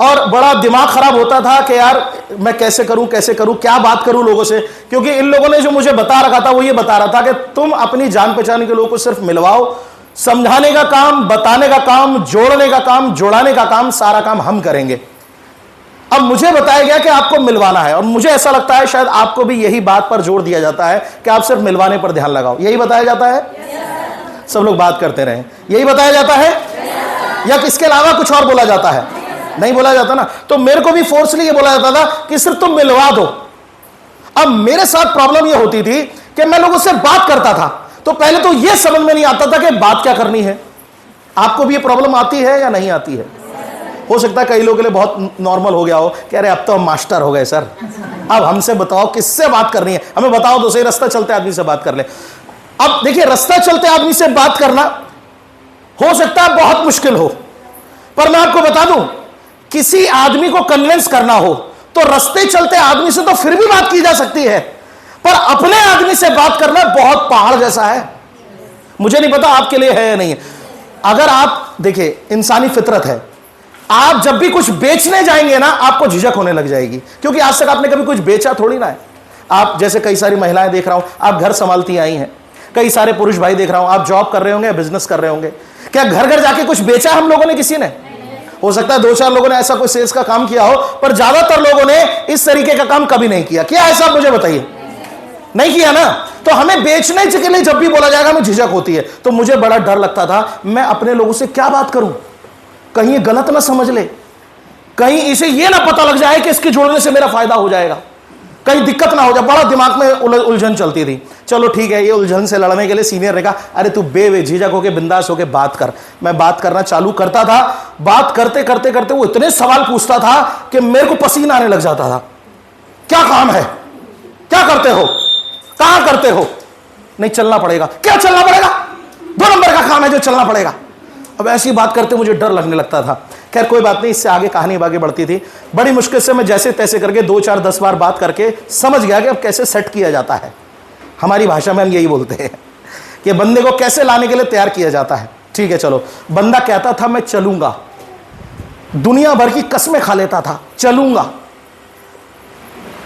और बड़ा दिमाग खराब होता था कि यार मैं कैसे करूं क्या बात करूं लोगों से, क्योंकि इन लोगों ने जो मुझे बता रखा था वो ये बता रहा था कि तुम अपनी जान पहचान के लोगों को सिर्फ मिलवाओ, समझाने का काम, बताने का काम, जोड़ने का काम, जोड़ाने का काम, सारा काम हम करेंगे। अब मुझे बताया गया कि आपको मिलवाना है, और मुझे ऐसा लगता है शायद आपको भी यही बात पर जोर दिया जाता है कि आप सिर्फ मिलवाने पर ध्यान लगाओ। यही बताया जाता है? सब लोग बात करते रहे, यही बताया जाता है या इसके अलावा कुछ और बोला जाता है? नहीं बोला जाता ना। तो मेरे को भी फोर्सली ये बोला जाता था कि सिर्फ तुम मिलवा दो। अब मेरे साथ प्रॉब्लम ये होती थी कि मैं लोगों से बात करता था तो पहले तो ये समझ में नहीं आता था कि बात क्या करनी है। आपको भी ये प्रॉब्लम आती है या नहीं आती है? हो सकता है कई लोगों के लिए बहुत नॉर्मल हो गया हो कि अरे अब तो हम मास्टर हो गए सर, अब हमसे बताओ किससे बात करनी है, हमें बताओ तो सही, रास्ता चलते आदमी से बात कर ले। अब देखिए, रास्ता चलते आदमी से बात करना हो सकता है बहुत मुश्किल हो, पर मैं आपको बता दूं, किसी आदमी को कन्विंस करना हो तो रास्ते चलते आदमी से तो फिर भी बात की जा सकती है, पर अपने आदमी से बात करना बहुत पहाड़ जैसा है। मुझे नहीं पता आपके लिए है या नहीं है। अगर आप देखिए, इंसानी फितरत है, आप जब भी कुछ बेचने जाएंगे ना आपको झिझक होने लग जाएगी, क्योंकि आज तक आपने कभी कुछ बेचा थोड़ी ना है। आप जैसे कई सारी महिलाएं देख रहा हूं, आप घर संभालती आई हैं, कई सारे पुरुष भाई देख रहा हूं, आप जॉब कर रहे होंगे, बिजनेस कर रहे होंगे। क्या घर घर जाके कुछ बेचा हम लोगों ने? किसी ने? हो सकता है 2-4 लोगों ने ऐसा कोई सेल्स का काम किया हो, पर ज्यादातर लोगों ने इस तरीके का काम कभी नहीं किया। क्या ऐसा? मुझे बताइए, नहीं किया ना। तो हमें बेचने के लिए जब भी बोला जाएगा हमें झिझक होती है। तो मुझे बड़ा डर लगता था, मैं अपने लोगों से क्या बात करूं, कहीं ये गलत ना समझ ले, कहीं इसे ये ना पता लग जाए कि इसके जोड़ने से मेरा फायदा हो जाएगा, कहीं दिक्कत ना हो जाए। बड़ा दिमाग में उलझन चलती थी। चलो ठीक है, ये उलझन से लड़ने के लिए सीनियर ने कहा, अरे तू बेझिझक होके, बिंदास होके बात कर। मैं बात करना चालू करता था, बात करते करते करते वो इतने सवाल पूछता था कि मेरे को पसीना आने लग जाता था। क्या काम है, क्या करते हो, कहां करते हो? नहीं, चलना पड़ेगा। क्या चलना पड़ेगा? 2 नंबर का काम है जो चलना पड़ेगा। अब ऐसी बात करते मुझे डर लगने लगता था। खैर कोई बात नहीं, इससे आगे कहानी आगे बढ़ती थी। बड़ी मुश्किल से मैं जैसे तैसे करके 2, 4, 10 बार बात करके समझ गया कि अब कैसे सेट किया जाता है। हमारी भाषा में हम यही बोलते हैं कि बंदे को कैसे लाने के लिए तैयार किया जाता है। ठीक है, चलो। बंदा कहता था मैं चलूंगा, दुनिया भर की कसमें खा लेता था, चलूंगा।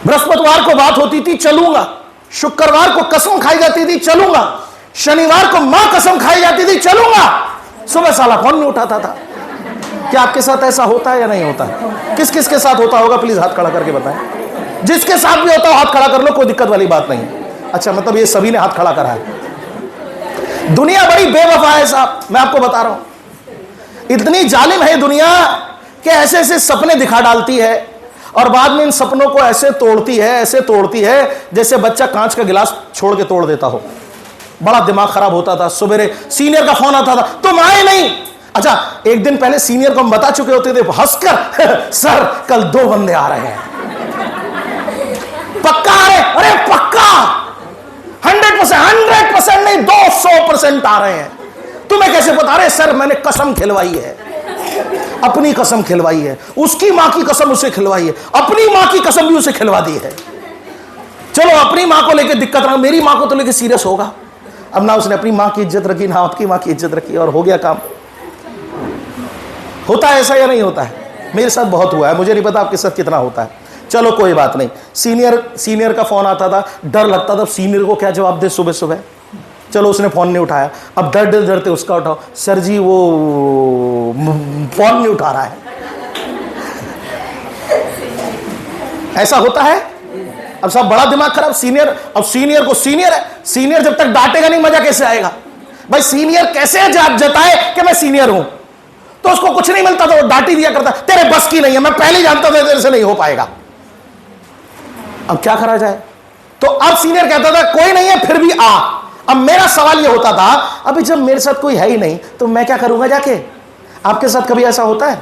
बृहस्पतिवार को बात होती थी, चलूंगा। शुक्रवार को कसम खाई जाती थी, चलूंगा। शनिवार को मां कसम खाई जाती थी, चलूंगा। सुबह साला फोन नहीं उठाता था। क्या आपके साथ ऐसा होता है या नहीं होता है? किस किस के साथ होता होगा प्लीज हाथ खड़ा करके बताएं। जिसके साथ भी होता हो हाथ खड़ा कर लो, कोई दिक्कत वाली बात नहीं। अच्छा, मतलब ये सभी ने हाथ खड़ा करा है। दुनिया बड़ी बेवफा है साहब, मैं आपको बता रहा हूं। इतनी जालिम है दुनिया कि ऐसे ऐसे सपने दिखा डालती है और बाद में इन सपनों को ऐसे तोड़ती है जैसे बच्चा कांच का गिलास छोड़ के तोड़ देता हो। बड़ा दिमाग खराब होता था। सुबह सीनियर का फोन आता था, तुम आए नहीं। अच्छा, एक दिन पहले सीनियर को हम बता चुके होते थे हंसकर, सर कल 2 बंदे आ रहे हैं। पक्का आ रहे? अरे पक्का, 100% नहीं, 200% आ रहे हैं। तुम्हें कैसे बता रहे? सर मैंने कसम खिलवाई है, अपनी कसम खिलवाई है, उसकी मां की कसम उसे खिलवाई है, अपनी मां की कसम भी उसे खिलवा दी है। चलो, अपनी मां को लेकर दिक्कत ना, मेरी मां को तो लेकर सीरियस होगा। अब ना उसने अपनी मां की इज्जत रखी, ना आपकी मां की इज्जत रखी, और हो गया काम। होता है ऐसा या नहीं होता है? मेरे साथ बहुत हुआ है, मुझे नहीं पता आपके साथ कितना होता है। चलो कोई बात नहीं। सीनियर का फोन आता था, डर लगता था सीनियर को क्या जवाब दे सुबह सुबह। चलो उसने फोन नहीं उठाया, अब डरते डरते उसका उठाओ, सर जी वो फोन नहीं उठा रहा है। ऐसा होता है। अब सब बड़ा दिमाग खराब। अब सीनियर है, सीनियर जब तक डांटेगा नहीं मजा कैसे आएगा भाई? सीनियर कैसे जताए कि मैं सीनियर हूं? तो उसको कुछ नहीं मिलता तो वो डांट ही दिया करता, तेरे बस की नहीं है, मैं पहले ही जानता था तेरे से नहीं हो पाएगा। अब क्या करा जाए? तो अब सीनियर कहता था कोई नहीं है फिर भी आ। अब मेरा सवाल ये होता था, अभी जब मेरे साथ कोई है ही नहीं तो मैं क्या करूंगा जाके? आपके साथ कभी ऐसा होता है?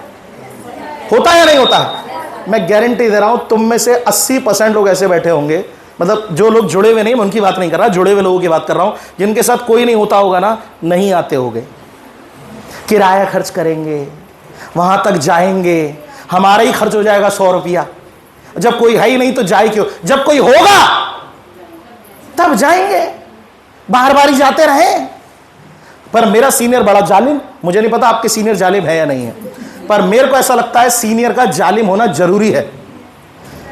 होता है या नहीं होता है? मैं गारंटी दे रहा हूं तुम में से 80% लोग ऐसे बैठे होंगे, मतलब जो लोग जुड़े हुए नहीं, मैं उनकी बात नहीं कर रहा, जुड़े हुए लोगों की बात कर रहा हूं, जिनके साथ कोई नहीं होता होगा ना, नहीं आते होंगे। किराया खर्च करेंगे, वहां तक जाएंगे, हमारा ही खर्च हो जाएगा 100 रुपया। जब कोई है ही नहीं तो जाए क्यों? जब कोई होगा तब जाएंगे, बार बार ही जाते रहे। पर मेरा सीनियर बड़ा जालिम, मुझे नहीं पता आपके सीनियर जालिम है या नहीं है। पर मेरे को ऐसा लगता है सीनियर का जालिम होना जरूरी है।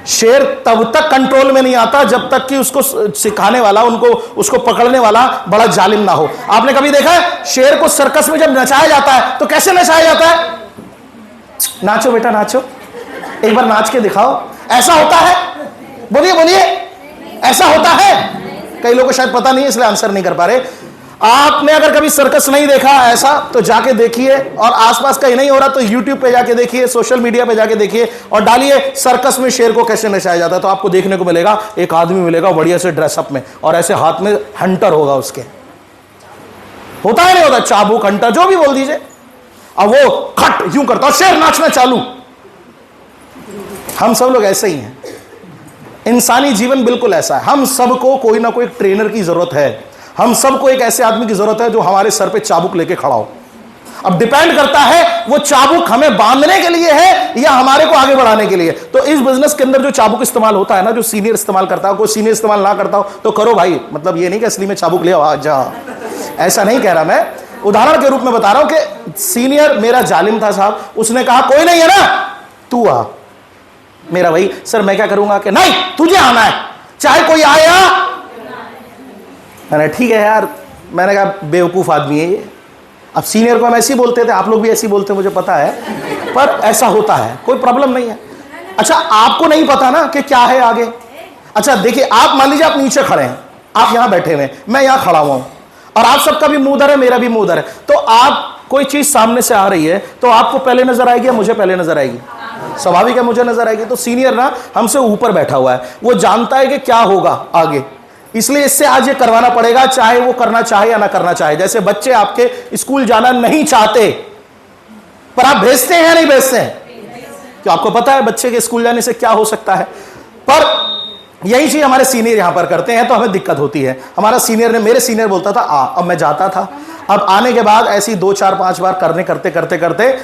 शेर तब तक कंट्रोल में नहीं आता जब तक कि उसको सिखाने वाला, उसको पकड़ने वाला बड़ा जालिम ना हो। आपने कभी देखा है शेर को सर्कस में जब नचाया जाता है तो कैसे नचाया जाता है? नाचो बेटा नाचो, एक बार नाच के दिखाओ। ऐसा होता है? बोलिए बोलिए, ऐसा होता है? कई लोगों को शायद पता नहीं है इसलिए आंसर नहीं कर पा रहे। आपने अगर कभी सर्कस नहीं देखा ऐसा तो जाके देखिए, और आसपास कहीं नहीं हो रहा तो यूट्यूब पे जाके देखिए, सोशल मीडिया पे जाके देखिए और डालिए सर्कस में शेर को कैसे नचाया जाता है। तो आपको देखने को मिलेगा एक आदमी मिलेगा बढ़िया से ड्रेसअप में, और ऐसे हाथ में हंटर होगा उसके। होता है नहीं होता? चाबुक, हंटर, जो भी बोल दीजिए। अब वो खट यूं करता और शेर नाचना चालू। हम सब लोग ऐसे ही हैं। इंसानी जीवन बिल्कुल ऐसा है। हम सबको कोई ना कोई ट्रेनर की जरूरत है। हम सबको एक ऐसे आदमी की जरूरत है जो हमारे सर पे चाबुक लेके खड़ा हो। अब डिपेंड करता है वो चाबुक हमें बांधने के लिए है या हमारे को आगे बढ़ाने के लिए। तो इस बिजनेस के अंदर जो चाबुक इस्तेमाल होता है ना, जो सीनियर इस्तेमाल करता है, कोई सीनियर इस्तेमाल ना करता हो तो करो भाई। मतलब ये नहीं कि असली में चाबुक ले आओ जा, ऐसा नहीं कह रहा मैं, उदाहरण के रूप में बता रहा हूं कि सीनियर मेरा जालिम था साहब। उसने कहा कोई नहीं है ना, तू आ। मेरा भाई सर मैं क्या करूंगा? कि नहीं तुझे आना है, चाहे कोई आया। मैंने ठीक है यार, मैंने कहा बेवकूफ आदमी है ये। अब सीनियर को हम ऐसे ही बोलते थे, आप लोग भी ऐसे ही बोलते हैं मुझे पता है, पर ऐसा होता है, कोई प्रॉब्लम नहीं है। अच्छा आपको नहीं पता ना कि क्या है आगे। अच्छा देखिए, आप मान लीजिए आप नीचे खड़े हैं, आप यहां बैठे हुए, मैं यहां खड़ा हुआ हूं, और आप सबका भी मुंह उधर है, मेरा भी मुंह उधर है। तो आप कोई चीज सामने से आ रही है तो आपको पहले नजर आएगी या मुझे पहले नजर आएगी? स्वाभाविक है मुझे नजर आएगी। तो सीनियर ना हमसे ऊपर बैठा हुआ है, वो जानता है कि क्या होगा आगे, इसलिए इससे आज ये करवाना पड़ेगा, चाहे वो करना चाहे या ना करना चाहे। जैसे बच्चे आपके स्कूल जाना नहीं चाहते पर आप भेजते हैं या नहीं भेजते हैं? तो आपको पता है बच्चे के स्कूल जाने से क्या हो सकता है। पर यही चीज हमारे सीनियर यहां पर करते हैं तो हमें दिक्कत होती है। हमारा सीनियर ने, मेरे सीनियर बोलता था आ, अब मैं जाता था। अब आने के बाद ऐसी 2 4 5 बार करते करते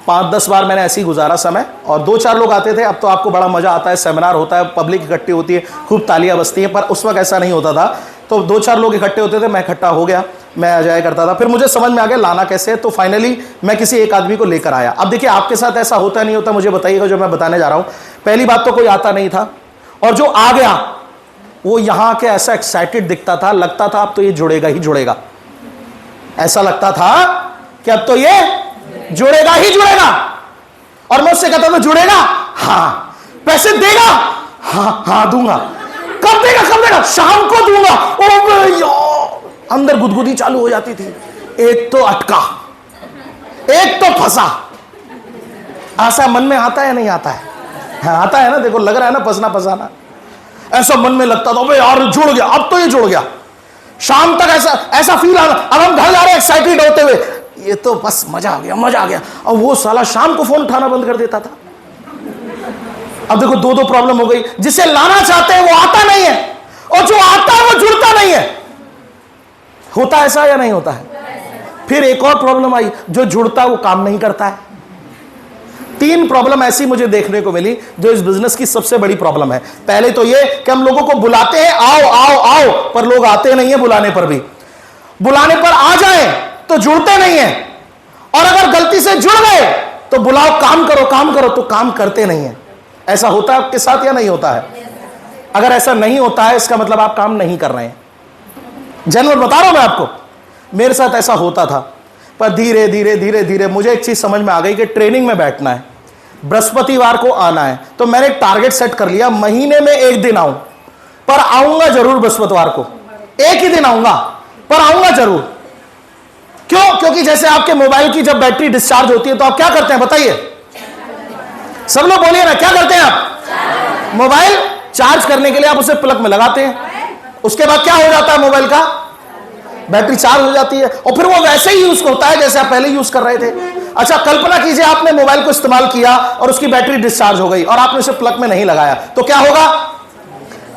5-10 बार मैंने ऐसे ही गुजारा समय, और 2-4 लोग आते थे। अब तो आपको बड़ा मजा आता है, सेमिनार होता है, पब्लिक इकट्ठी होती है, खूब तालियां बजती है। पर उस वक्त ऐसा नहीं होता था। तो 2-4 लोग इकट्ठे होते थे, मैं इकट्ठा हो गया, मैं आ जाया करता था। फिर मुझे समझ में आ गया लाना कैसे है, तो फाइनली मैं किसी एक आदमी को लेकर आया। अब देखिए आपके साथ ऐसा होता नहीं होता मुझे बताइएगा जो मैं बताने जा रहा हूं। पहली बात तो कोई आता नहीं था, और जो आ गया वो यहां के ऐसा एक्साइटेड दिखता था, लगता था अब तो ये जुड़ेगा ही जुड़ेगा। ऐसा लगता था कि अब तो ये जुड़ेगा ही जुड़ेगा। और मैं उससे कहता था जुड़ेगा? हाँ। पैसे देगा? हाँ हाँ दूंगा। कब देगा? कब देगा? शाम को दूंगा। ओ अंदर गुदगुदी चालू हो जाती थी। एक तो अटका, एक तो फंसा। ऐसा मन में आता है नहीं आता है? हाँ आता है ना, देखो लग रहा है ना फंसना फंसाना। ऐसा मन में लगता था भाई यार जुड़ गया, अब तो ये जुड़ गया। शाम तक ऐसा फील आना। अब हम घर जा रहे हैं एक्साइटेड होते हुए, ये तो बस मजा आ गया मजा आ गया। और वो साला शाम को फोन उठाना बंद कर देता था। अब देखो 2 प्रॉब्लम हो गई। जिसे लाना चाहते हैं वो आता नहीं है, और जो आता है वो जुड़ता नहीं है। होता ऐसा या नहीं होता है? फिर एक और प्रॉब्लम आई, जो जुड़ता है वो काम नहीं करता है। 3 प्रॉब्लम ऐसी मुझे देखने को मिली जो इस बिजनेस की सबसे बड़ी प्रॉब्लम है। पहले तो ये कि हम लोगों को बुलाते हैं आओ आओ आओ, पर लोग आते नहीं है। बुलाने पर भी, बुलाने पर आ जाए तो जुड़ते नहीं है, और अगर गलती से जुड़ गए तो बुलाओ काम करो तो काम करते नहीं है। ऐसा होता है आपके साथ या नहीं होता है? अगर ऐसा नहीं होता है इसका मतलब आप काम नहीं कर रहे हैं। जनरल बता रहा हूं मैं आपको, मेरे साथ ऐसा होता था। पर धीरे धीरे धीरे धीरे मुझे एक चीज समझ में आ गई कि ट्रेनिंग में बैठना है, बृहस्पतिवार को आना है। तो मैंने एक टारगेट सेट कर लिया, महीने में 1 दिन आऊं, पर आऊंगा जरूर बृहस्पतिवार को। एक ही दिन आऊंगा पर आऊंगा जरूर। क्यों? क्योंकि जैसे आपके मोबाइल की जब बैटरी डिस्चार्ज होती है तो आप क्या करते हैं बताइए? सब लोग बोलिए ना, क्या करते हैं आप? मोबाइल चार्ज करने के लिए आप उसे प्लग में लगाते हैं, उसके बाद क्या हो जाता है? मोबाइल का बैटरी चार्ज हो जाती है, और फिर वो वैसे ही यूज होता है जैसे आप पहले यूज कर रहे थे। अच्छा कल्पना कीजिए आपने मोबाइल को इस्तेमाल किया और उसकी बैटरी डिस्चार्ज हो गई और आपने उसे प्लग में नहीं लगाया, तो क्या होगा?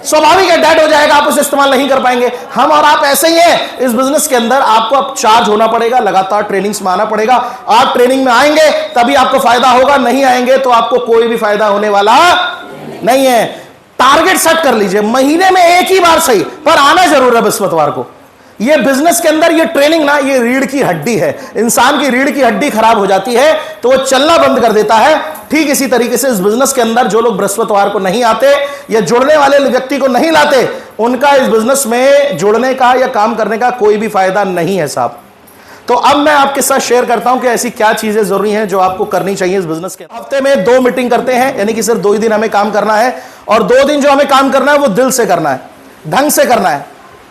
स्वाभाविक है डेड हो जाएगा, आप उसे इस्तेमाल नहीं कर पाएंगे। हम और आप ऐसे ही हैं इस बिजनेस के अंदर। आपको अब चार्ज होना पड़ेगा, लगातार ट्रेनिंग्स में आना पड़ेगा। आप ट्रेनिंग में आएंगे तभी आपको फायदा होगा, नहीं आएंगे तो आपको कोई भी फायदा होने वाला नहीं है। टारगेट सेट कर लीजिए, महीने में 1 ही बार सही, पर आना जरूर है बृहस्पतिवार को। ये बिजनेस के अंदर ये ट्रेनिंग ना, ये रीढ़ की हड्डी है। इंसान की रीढ़ की हड्डी खराब हो जाती है तो वो चलना बंद कर देता है। ठीक इसी तरीके से इस बिजनेस के अंदर जो लोग बृहस्पतिवार को नहीं आते या जुड़ने वाले व्यक्ति को नहीं लाते, उनका इस बिजनेस में जुड़ने का या काम करने का कोई भी फायदा नहीं है साहब। तो अब मैं आपके साथ शेयर करता हूं कि ऐसी क्या चीजें जरूरी हैं जो आपको करनी चाहिए इस बिजनेस के। हफ्ते में 2 मीटिंग करते हैं, यानी कि सिर्फ 2 ही दिन हमें काम करना है, और 2 दिन जो हमें काम करना है वो दिल से करना है, ढंग से करना है,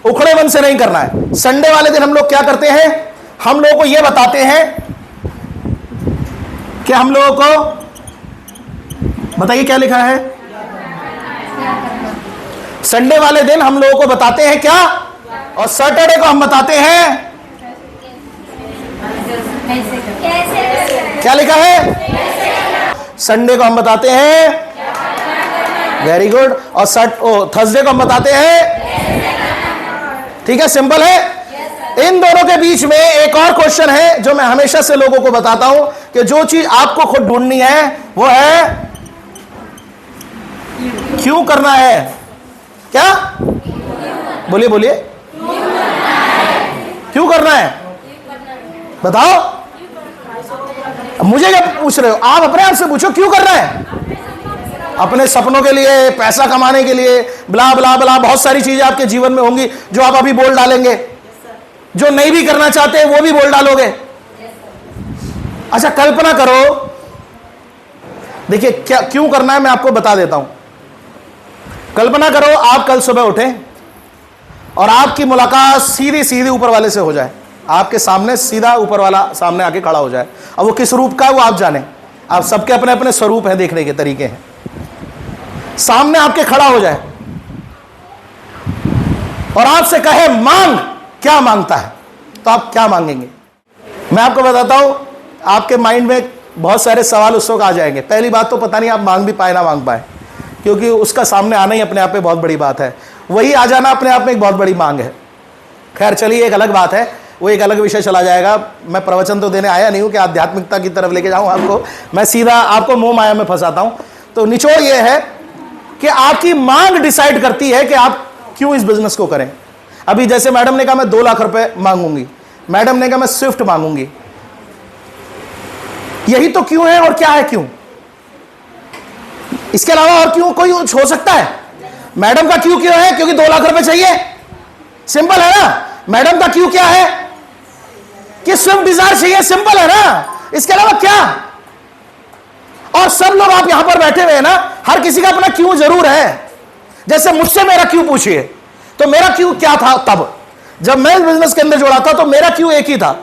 उखड़े मन से नहीं करना है। संडे वाले दिन हम लोग क्या करते हैं, हम लोगों को यह बताते हैं कि हम लोगों को, बताइए क्या लिखा है, संडे वाले दिन हम लोगों को बताते हैं क्या, और सैटरडे को हम बताते हैं क्या लिखा है, संडे को हम बताते हैं, वेरी गुड, और थर्सडे को हम बताते हैं। ठीक है, सिंपल है। इन दोनों के बीच में एक और क्वेश्चन है जो मैं हमेशा से लोगों को बताता हूं कि जो चीज आपको खुद ढूंढनी है वो है क्यों करना है। क्या बोलिए बोलिए, क्यों करना है बताओ। मुझे क्या पूछ रहे हो, आप अपने आप से पूछो क्यों करना है। अपने सपनों के लिए, पैसा कमाने के लिए, ब्ला ब्ला ब्ला, बहुत सारी चीजें आपके जीवन में होंगी जो आप अभी बोल डालेंगे। जो नहीं भी करना चाहते वो भी बोल डालोगे। अच्छा, कल्पना करो, देखिए क्या क्यों करना है मैं आपको बता देता हूं। कल्पना करो आप कल सुबह उठे और आपकी मुलाकात सीधी सीधी ऊपर वाले से हो जाए, आपके सामने सीधा ऊपर वाला सामने आके खड़ा हो जाए। अब वो किस रूप का है वो आप जाने, आप सबके अपने अपने स्वरूप हैं, देखने के तरीके हैं। सामने आपके खड़ा हो जाए और आपसे कहे मांग, क्या मांगता है, तो आप क्या मांगेंगे। मैं आपको बताता हूं, आपके माइंड में बहुत सारे सवाल उस वक्त आ जाएंगे। पहली बात तो पता नहीं आप मांग भी पाए ना मांग पाए, क्योंकि उसका सामने आना ही अपने आप में बहुत बड़ी बात है। वही आ जाना अपने आप में एक बहुत बड़ी मांग है। खैर चलिए, एक अलग बात है, वो एक अलग विषय चला जाएगा। मैं प्रवचन तो देने आया नहीं हूं कि आध्यात्मिकता की तरफ लेके जाऊं आपको, मैं सीधा आपको मोह माया में फंसाता हूं। तो निचोड़ ये है कि आपकी मांग डिसाइड करती है कि आप क्यों इस बिजनेस को करें। अभी जैसे मैडम ने कहा मैं 2 लाख रुपए मांगूंगी, मैडम ने कहा मैं स्विफ्ट मांगूंगी, यही तो क्यों है। और क्या है क्यों, इसके अलावा और क्यों कोई हो सकता है। मैडम का क्यों है, क्योंकि 2 लाख रुपए चाहिए, सिंपल है ना। मैडम का क्यों क्या है कि स्विफ्ट डिजायर चाहिए, सिंपल है ना। इसके अलावा क्या। और सब लोग आप यहां पर बैठे हुए हैं ना, हर किसी का अपना क्यों जरूर है। जैसे मुझसे मेरा क्यों पूछिए, तो मेरा क्यों क्या था तब जब मैं इस बिजनेस के अंदर जुड़ा था, तो मेरा क्यों एक ही था।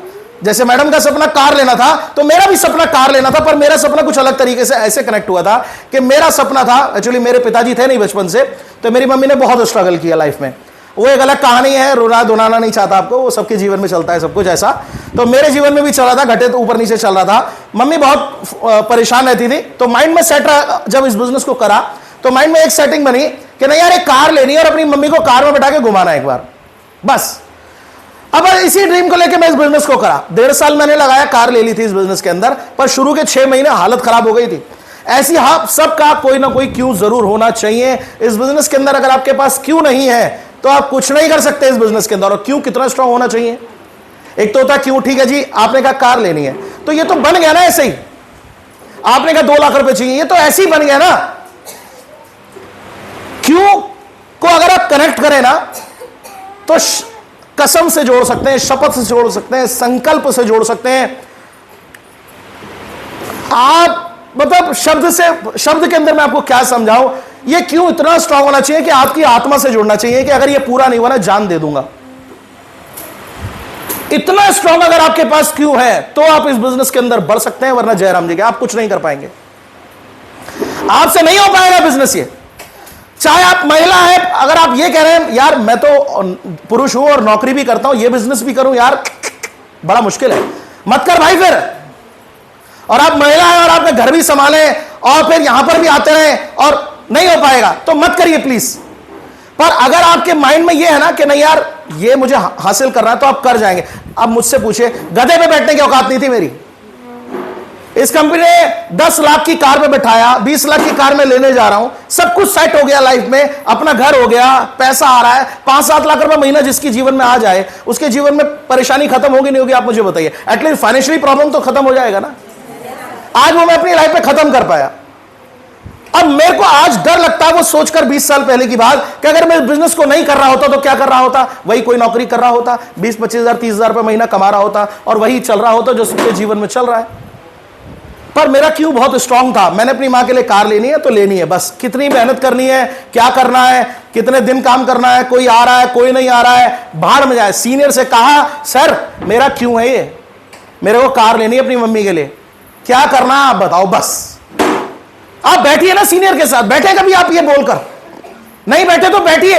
जैसे मैडम का सपना कार लेना था, तो मेरा भी सपना कार लेना था, पर मेरा सपना कुछ अलग तरीके से ऐसे कनेक्ट हुआ था कि मेरा सपना था, एक्चुअली मेरे पिताजी थे नहीं बचपन से, तो मेरी मम्मी ने बहुत स्ट्रगल किया लाइफ में। वो एक अलग कहानी है, रोना धुनाना नहीं चाहता आपको, वो सबके जीवन में चलता है सब कुछ ऐसा। तो मेरे जीवन में भी चल रहा था, घटे तो ऊपर नीचे चल रहा था। मम्मी बहुत परेशान रहती थी, तो माइंड में सेट रहा, जब इस बिजनेस को करा तो माइंड में एक सेटिंग बनी कि नहीं यार एक कार लेनी है और अपनी मम्मी को कार में बैठा के घुमाना एक बार बस। अब इसी ड्रीम को लेके मैं इस बिजनेस को करा। 1.5 साल मैंने लगाया, कार ले ली थी इस बिजनेस के अंदर, पर शुरू के 6 महीने हालत खराब हो गई थी। ऐसी सबका कोई ना कोई क्यों जरूर होना चाहिए इस बिजनेस के अंदर। अगर आपके पास क्यों नहीं है तो आप कुछ नहीं कर सकते इस बिजनेस के अंदर। और क्यों कितना स्ट्रांग होना चाहिए। एक तो होता है क्यों, ठीक है जी आपने कहा कार लेनी है, तो ये तो बन गया ना ऐसे ही। आपने कहा 2 लाख रुपए चाहिए, ये तो ऐसे ही बन गया ना। क्यों को अगर आप कनेक्ट करें ना, तो कसम से जोड़ सकते हैं, शपथ से जोड़ सकते हैं, संकल्प से जोड़ सकते हैं। आप मतलब शब्द के अंदर मैं आपको क्या समझाऊं, ये क्यों इतना स्ट्रांग होना चाहिए कि आपकी आत्मा से जुड़ना चाहिए कि अगर ये पूरा नहीं हुआ ना जान दे दूंगा। इतना स्ट्रांग अगर आपके पास क्यों है तो आप इस बिजनेस के अंदर बढ़ सकते हैं, वरना जयराम जी के आप कुछ नहीं कर पाएंगे, आपसे नहीं हो पाएगा बिजनेस। ये चाहे आप महिला है, अगर आप ये कह रहे हैं यार मैं तो पुरुष हूं और नौकरी भी करता हूं, ये बिजनेस भी करूं यार बड़ा मुश्किल है, मत कर भाई फिर। और आप महिला है और आपने घर भी संभाले और फिर यहां पर भी आते रहे और नहीं हो पाएगा तो मत करिए प्लीज। पर अगर आपके माइंड में ये है ना कि नहीं यार ये मुझे हासिल करना है, तो आप कर जाएंगे। अब मुझसे पूछे, गधे पे बैठने की औकात नहीं थी मेरी, इस कंपनी ने 10 लाख की कार में बैठाया, 20 लाख की कार में लेने जा रहा हूं, सब कुछ सेट हो गया लाइफ में, अपना घर हो गया, पैसा आ रहा है, 5-7 लाख रुपए महीना जिसकी जीवन में आ जाए, उसके जीवन में परेशानी खत्म होगी नहीं होगी? आप मुझे बताइए। एटलीस्ट फाइनेंशियली प्रॉब्लम तो खत्म हो जाएगा ना। आज वो मैं अपनी लाइफ में खत्म कर पाया। अब मेरे को आज डर लगता है वो सोचकर 20 साल पहले की बात कि अगर मैं बिजनेस को नहीं कर रहा होता तो क्या कर रहा होता? वही कोई नौकरी कर रहा होता, 20-25 हजार 30 हजार रुपए महीना कमा रहा होता और वही चल रहा होता जो सबके जीवन में चल रहा है। पर मेरा क्यों बहुत स्ट्रांग था। मैंने अपनी मां के लिए कार लेनी है तो लेनी है, बस कितनी मेहनत करनी है, क्या करना है, कितने दिन काम करना है, कोई आ रहा है कोई नहीं आ रहा है, भाड़ में जाए। सीनियर से कहा सर मेरा क्यों है ये, मेरे को कार लेनी है अपनी मम्मी के लिए, क्या करना है आप बताओ। बस आप बैठिए ना सीनियर के साथ, बैठे कभी आप ये बोलकर? नहीं बैठे तो बैठिए,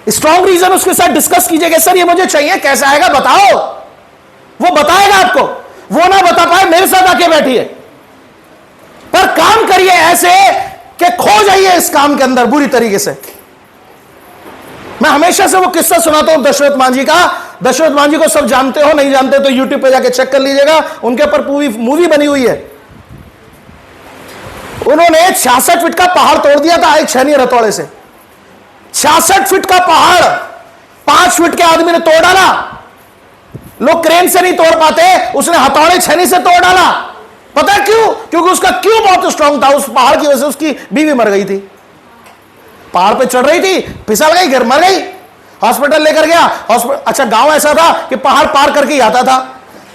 स्ट्रॉन्ग रीजन उसके साथ डिस्कस कीजिएगा। सर ये मुझे चाहिए, कैसा आएगा बताओ, वो बताएगा आपको। वो ना बता पाए मेरे साथ आके बैठिए, पर काम करिए ऐसे कि खो जाइए इस काम के अंदर बुरी तरीके से। मैं हमेशा से वो किस्सा सुनाता हूं दशरथ मांझी का। दशरथ मांझी को सब जानते हो, नहीं जानते तो यूट्यूब पे जाके चेक कर लीजिएगा, उनके ऊपर पूरी मूवी बनी हुई है। उन्होंने 66 फीट का पहाड़ तोड़ दिया था एक छेनी हथौड़े से। 66 फीट का पहाड़ 5 फीट के आदमी ने तोड़ डाला। लोग क्रेन से नहीं तोड़ पाते, उसने हथौड़े छेनी से तोड़ डाला। पता है क्यों? क्योंकि उसका क्यों बहुत स्ट्रांग था। उस पहाड़ की वजह से उसकी बीवी मर गई थी, पहाड़ पे चढ़ रही थी, फिसल गई, गिर मर गई, हॉस्पिटल लेकर गया। हॉस्पिटल, अच्छा गांव ऐसा था कि पहाड़ पार करके ही आता था,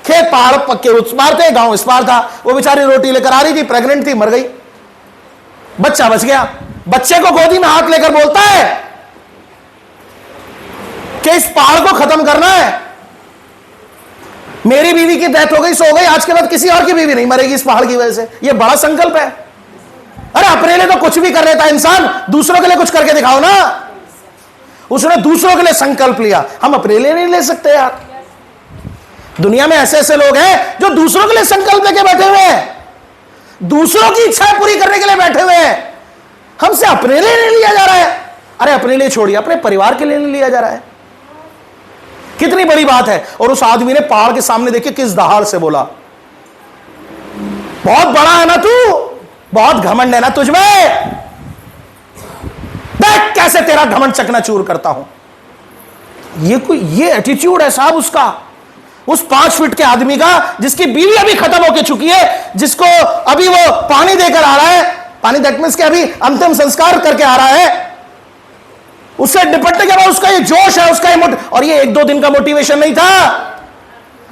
खेत पहाड़ पक्के उस पार थे, गांव इस पार था। वो बेचारी रोटी लेकर आ रही थी, प्रेग्नेंट थी, मर गई, बच्चा बच गया। बच्चे को गोदी में हाथ लेकर बोलता है कि इस पहाड़ को खत्म करना है। मेरी बीवी की डेथ हो गई, सो गई, आज के बाद किसी और की बीवी नहीं मरेगी इस पहाड़ की वजह से। यह बड़ा संकल्प है। अरे अपने लिए तो कुछ भी कर लेता है इंसान, दूसरों के लिए कुछ करके दिखाओ ना। उसने दूसरों के लिए संकल्प लिया, हम अपने लिए नहीं ले सकते यार। दुनिया में ऐसे ऐसे लोग हैं जो दूसरों के लिए संकल्प लेके बैठे हुए हैं, दूसरों की इच्छाएं पूरी करने के लिए बैठे हुए हैं। हमसे अपने लिए नहीं लिया जा रहा है। अरे अपने लिए छोड़िए, अपने परिवार के लिए नहीं लिया जा रहा है। कितनी बड़ी बात है। और उस आदमी ने पहाड़ के सामने देखिए किस दहाड़ से बोला, बहुत बड़ा है ना तू, बहुत घमंड है ना तुझमें, देख कैसे तेरा घमंड चकनाचूर करता हूं। ये एटीट्यूड है साहब उसका, उस 5 फीट के आदमी का, जिसकी बीवी अभी खत्म होकर चुकी है, जिसको अभी वो पानी देकर आ रहा है, पानी दैट मींस के अभी अंतिम संस्कार करके आ रहा है। उससे निपटने के बाद उसका ये जोश है, उसका ये और ये 1-2 दिन का मोटिवेशन नहीं था।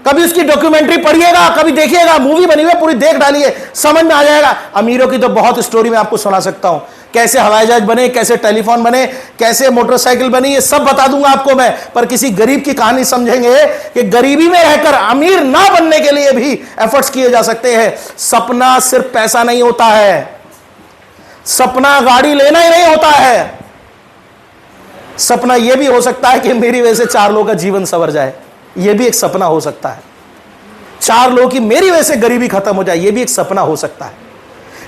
कभी उसकी डॉक्यूमेंट्री पढ़िएगा, कभी देखिएगा, मूवी बनी हुई है पूरी, देख डालिए, समझ में आ जाएगा। अमीरों की तो बहुत स्टोरी मैं आपको सुना सकता हूं, कैसे हवाई जहाज बने, कैसे टेलीफोन बने, कैसे मोटरसाइकिल बनी, ये सब बता दूंगा आपको मैं। पर किसी गरीब की कहानी समझेंगे कि गरीबी में रहकर अमीर ना बनने के लिए भी एफर्ट्स किए जा सकते हैं। सपना सिर्फ पैसा नहीं होता है, सपना गाड़ी लेना ही नहीं होता है। सपना यह भी हो सकता है कि मेरी वजह से 4 लोगों का जीवन संवर जाए, यह भी एक सपना हो सकता है। 4 लोगों की मेरी वजह से गरीबी खत्म हो जाए, यह भी एक सपना हो सकता है।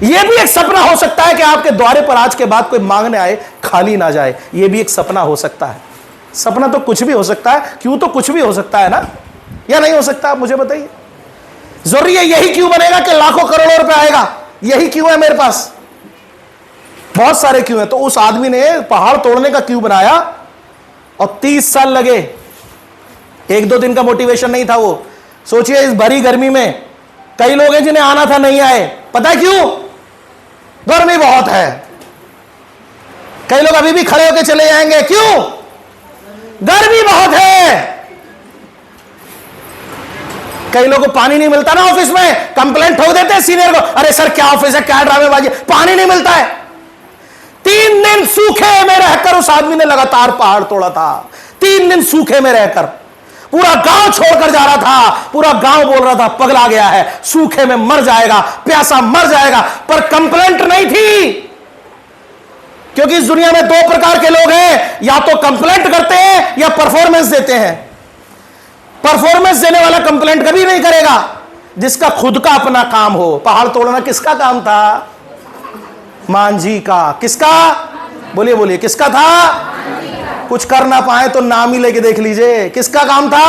यह भी एक सपना हो सकता है कि आपके द्वारे पर आज के बाद कोई मांगने आए खाली ना जाए, यह भी एक सपना हो सकता है। सपना तो कुछ भी हो सकता है, क्यों तो कुछ भी हो सकता है ना, या नहीं हो सकता? आप मुझे बताइए। जरूरी है यही क्यों बनेगा कि लाखों करोड़ों रुपए आएगा? यही क्यों है मेरे पास? बहुत सारे क्यों है। तो उस आदमी ने पहाड़ तोड़ने का क्यों बनाया और 30 साल लगे। 1-2 दिन का मोटिवेशन नहीं था वो। सोचिए इस भरी गर्मी में कई लोग हैं जिन्हें आना था, नहीं आए। पता है क्यों? गर्मी बहुत है। कई लोग अभी भी खड़े होकर चले जाएंगे, क्यों? गर्मी बहुत है। कई लोगों को पानी नहीं मिलता ना ऑफिस में, कंप्लेंट ठोक देते हैं सीनियर को, अरे सर क्या ऑफिस है, क्या ड्रामेबाजी, पानी नहीं मिलता है। 3 दिन सूखे में रहकर उस आदमी ने लगातार पहाड़ तोड़ा था। 3 दिन सूखे में रहकर पूरा गांव छोड़कर जा रहा था। पूरा गांव बोल रहा था पगला गया है, सूखे में मर जाएगा, प्यासा मर जाएगा। पर कंप्लेंट नहीं थी, क्योंकि इस दुनिया में 2 प्रकार के लोग हैं, या तो कंप्लेंट करते हैं या परफॉर्मेंस देते हैं। परफॉर्मेंस देने वाला कंप्लेंट कभी नहीं करेगा, जिसका खुद का अपना काम हो। पहाड़ तोड़ना किसका काम था? मांझी का। किसका? बोलिए बोलिए, किसका था? कुछ कर ना पाए तो नाम ही लेके देख लीजिए, किसका काम था?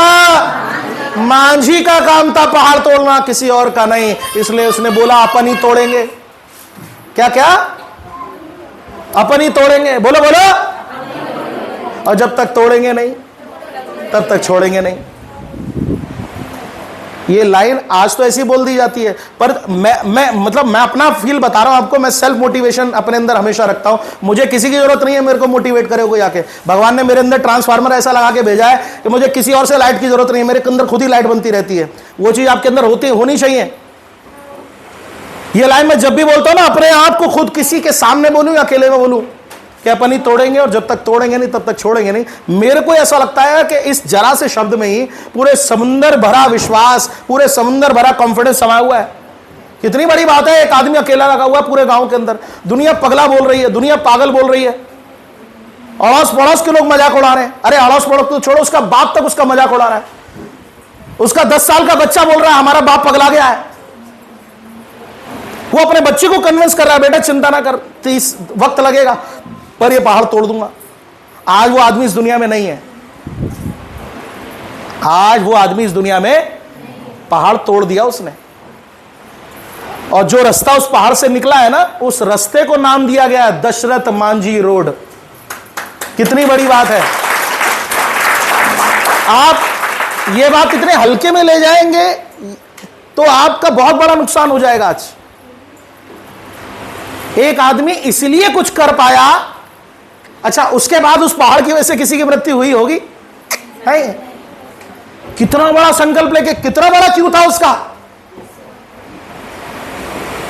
मांझी का काम था पहाड़ तोड़ना, किसी और का नहीं, इसलिए उसने बोला अपन ही तोड़ेंगे। क्या क्या? अपन ही तोड़ेंगे, बोलो बोलो। और जब तक तोड़ेंगे नहीं तब तक छोड़ेंगे नहीं। ये लाइन आज तो ऐसी बोल दी जाती है, पर मैं अपना फील बता रहा हूं आपको। मैं सेल्फ मोटिवेशन अपने अंदर हमेशा रखता हूं। मुझे किसी की जरूरत नहीं है मेरे को मोटिवेट करे कोई आके। भगवान ने मेरे अंदर ट्रांसफार्मर ऐसा लगा के भेजा है कि मुझे किसी और से लाइट की जरूरत नहीं है, मेरे अंदर खुद ही लाइट बनती रहती है। वो चीज आपके अंदर होनी चाहिए। ये लाइन मैं जब भी बोलता हूं ना, अपने आप को खुद किसी के सामने बोलूं या अकेले में बोलूं कि अपन ही तोड़ेंगे, और जब तक तोड़ेंगे नहीं तब तक छोड़ेंगे नहीं। मेरे को ऐसा लगता है कि इस जरा से शब्द में ही पूरे समुंदर भरा विश्वास, पूरे समुंदर भरा कॉन्फिडेंस समाया हुआ है। कितनी बड़ी बात है, एक आदमी अकेला लगा हुआ है पूरे गांव के अंदर। दुनिया पगला बोल रही है, दुनिया पागल बोल रही है, अड़ोस पड़ोस के लोग मजाक उड़ा रहे हैं। अरे अड़ोस पड़ोस तो छोड़ो, उसका बाप तक उसका मजाक उड़ा रहा है। उसका 10 साल का बच्चा बोल रहा है हमारा बाप पगला गया है। वो अपने बच्चे को कन्विंस कर रहा है, बेटा चिंता ना कर, 30 वक्त लगेगा पर ये पहाड़ तोड़ दूंगा। आज वो आदमी इस दुनिया में नहीं है। आज वो आदमी इस दुनिया में, पहाड़ तोड़ दिया उसने। और जो रास्ता उस पहाड़ से निकला है ना, उस रास्ते को नाम दिया गया है दशरथ मांझी रोड। कितनी बड़ी बात है। आप ये बात इतने हल्के में ले जाएंगे तो आपका बहुत बड़ा नुकसान हो जाएगा। आज एक आदमी इसलिए कुछ कर पाया, अच्छा उसके बाद उस पहाड़ की वजह से किसी की मृत्यु हुई होगी? है? कितना बड़ा संकल्प लेके, कितना बड़ा क्यों था उसका।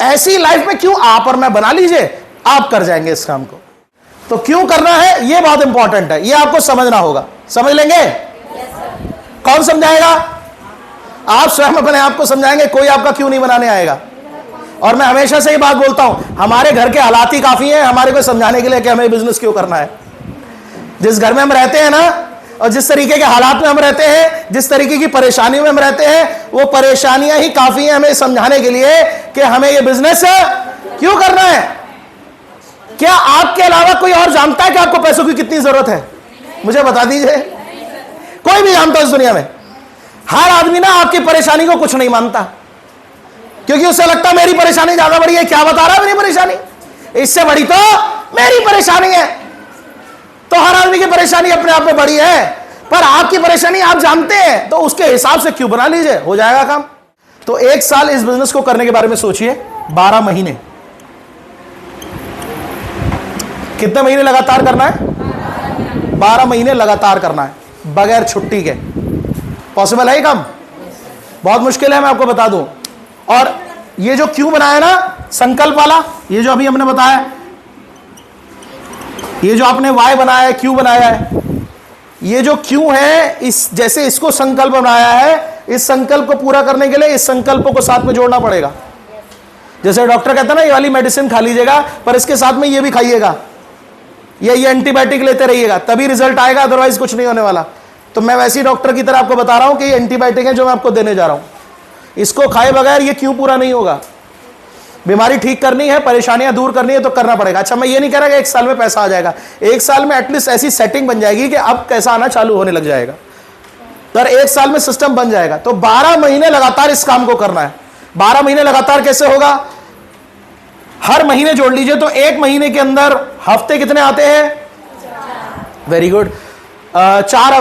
ऐसी लाइफ में क्यों आप और मैं बना लीजिए, आप कर जाएंगे इस काम को। तो क्यों करना है ये बहुत इंपॉर्टेंट है, ये आपको समझना होगा। समझ लेंगे? कौन समझाएगा? आप स्वयं अपने आप को समझाएंगे, कोई आपका क्यों नहीं बनाने आएगा। और मैं हमेशा से ये बात बोलता हूं, हमारे घर के हालात ही काफी हैं हमारे को समझाने के लिए कि हमें बिजनेस क्यों करना है। जिस घर में हम रहते हैं ना, और जिस तरीके के हालात में हम रहते हैं, जिस तरीके की परेशानी में हम रहते हैं, वो परेशानियां ही काफी हैं हमें समझाने के लिए कि हमें ये बिजनेस क्यों करना है। क्या आपके अलावा कोई और जानता है कि आपको पैसों की कितनी जरूरत है? मुझे बता दीजिए। कोई भी जानता है इस दुनिया में? हर आदमी ना आपकी परेशानी को कुछ नहीं मानता, क्योंकि उसे लगता है मेरी परेशानी ज्यादा बड़ी है। क्या बता रहा है मेरी परेशानी? इससे बड़ी तो मेरी परेशानी है। तो हर आदमी की परेशानी अपने आप में बड़ी है, पर आपकी परेशानी आप जानते हैं, तो उसके हिसाब से क्यों बना लीजिए, हो जाएगा काम। तो 1 साल इस बिजनेस को करने के बारे में सोचिए। 12 महीने, कितने महीने लगातार करना है? 12 महीने लगातार करना है बगैर छुट्टी के। पॉसिबल है ये काम? बहुत मुश्किल है, मैं आपको बता दूं। और ये जो क्यों बनाया ना, संकल्प वाला, ये जो अभी हमने बताया, ये जो आपने वाई बनाया है, क्यों बनाया है, ये जो क्यों है, इस जैसे इसको संकल्प बनाया है, इस संकल्प को पूरा करने के लिए इस संकल्प को साथ में जोड़ना पड़ेगा। जैसे डॉक्टर कहता है ना, ये वाली मेडिसिन खा लीजिएगा पर इसके साथ में ये भी खाइएगा, ये एंटीबायोटिक लेते रहिएगा, तभी रिजल्ट आएगा, अदरवाइज कुछ नहीं होने वाला। तो मैं वैसे ही डॉक्टर की तरह आपको बता रहा हूं कि ये एंटीबायोटिक है जो मैं आपको देने जा रहा हूं, इसको खाए बगैर ये क्यों पूरा नहीं होगा। बीमारी ठीक करनी है, परेशानियां दूर करनी है तो करना पड़ेगा। अच्छा, मैं ये नहीं कह रहा कि 1 साल में पैसा आ जाएगा, 1 साल में एटलीस्ट ऐसी सेटिंग बन जाएगी कि अब पैसा आना चालू होने लग जाएगा, पर 1 साल में सिस्टम बन जाएगा। तो 12 महीने लगातार इस काम को करना है। 12 महीने लगातार कैसे होगा? हर महीने जोड़ लीजिए तो 1 महीने के अंदर हफ्ते कितने आते हैं? वेरी गुड, 4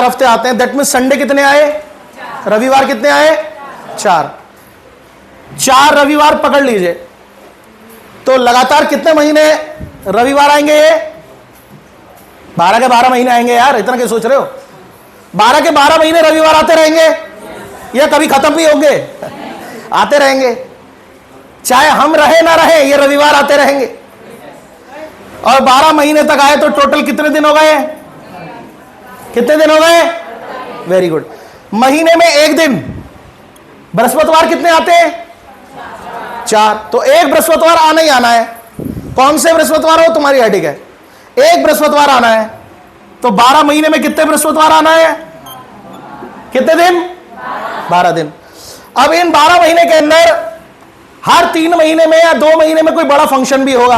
हफ्ते आते हैं। दैट मीन संडे कितने आए? रविवार कितने आए? 4 रविवार पकड़ लीजिए। तो लगातार कितने महीने रविवार आएंगे? ये 12 के 12 महीने आएंगे यार, इतना क्या सोच रहे हो? 12 के 12 महीने रविवार आते रहेंगे, ये कभी खत्म नहीं होंगे, आते रहेंगे। चाहे हम रहे ना रहे, ये रविवार आते रहेंगे। और 12 महीने तक आए तो टोटल कितने दिन हो गए? कितने दिन हो गए? Very good. महीने में 1 दिन, बृहस्पतिवार कितने आते हैं? 4। तो 1 बृहस्पतिवार आना ही आना है। कौन से बृहस्पतिवार हो तुम्हारी हेडिक है, 1 बृहस्पतिवार आना है। तो 12 महीने में कितने बृहस्पतिवार आना है? कितने दिन? 12 दिन। अब इन 12 महीने के अंदर हर 3 महीने में या 2 महीने में कोई बड़ा फंक्शन भी होगा,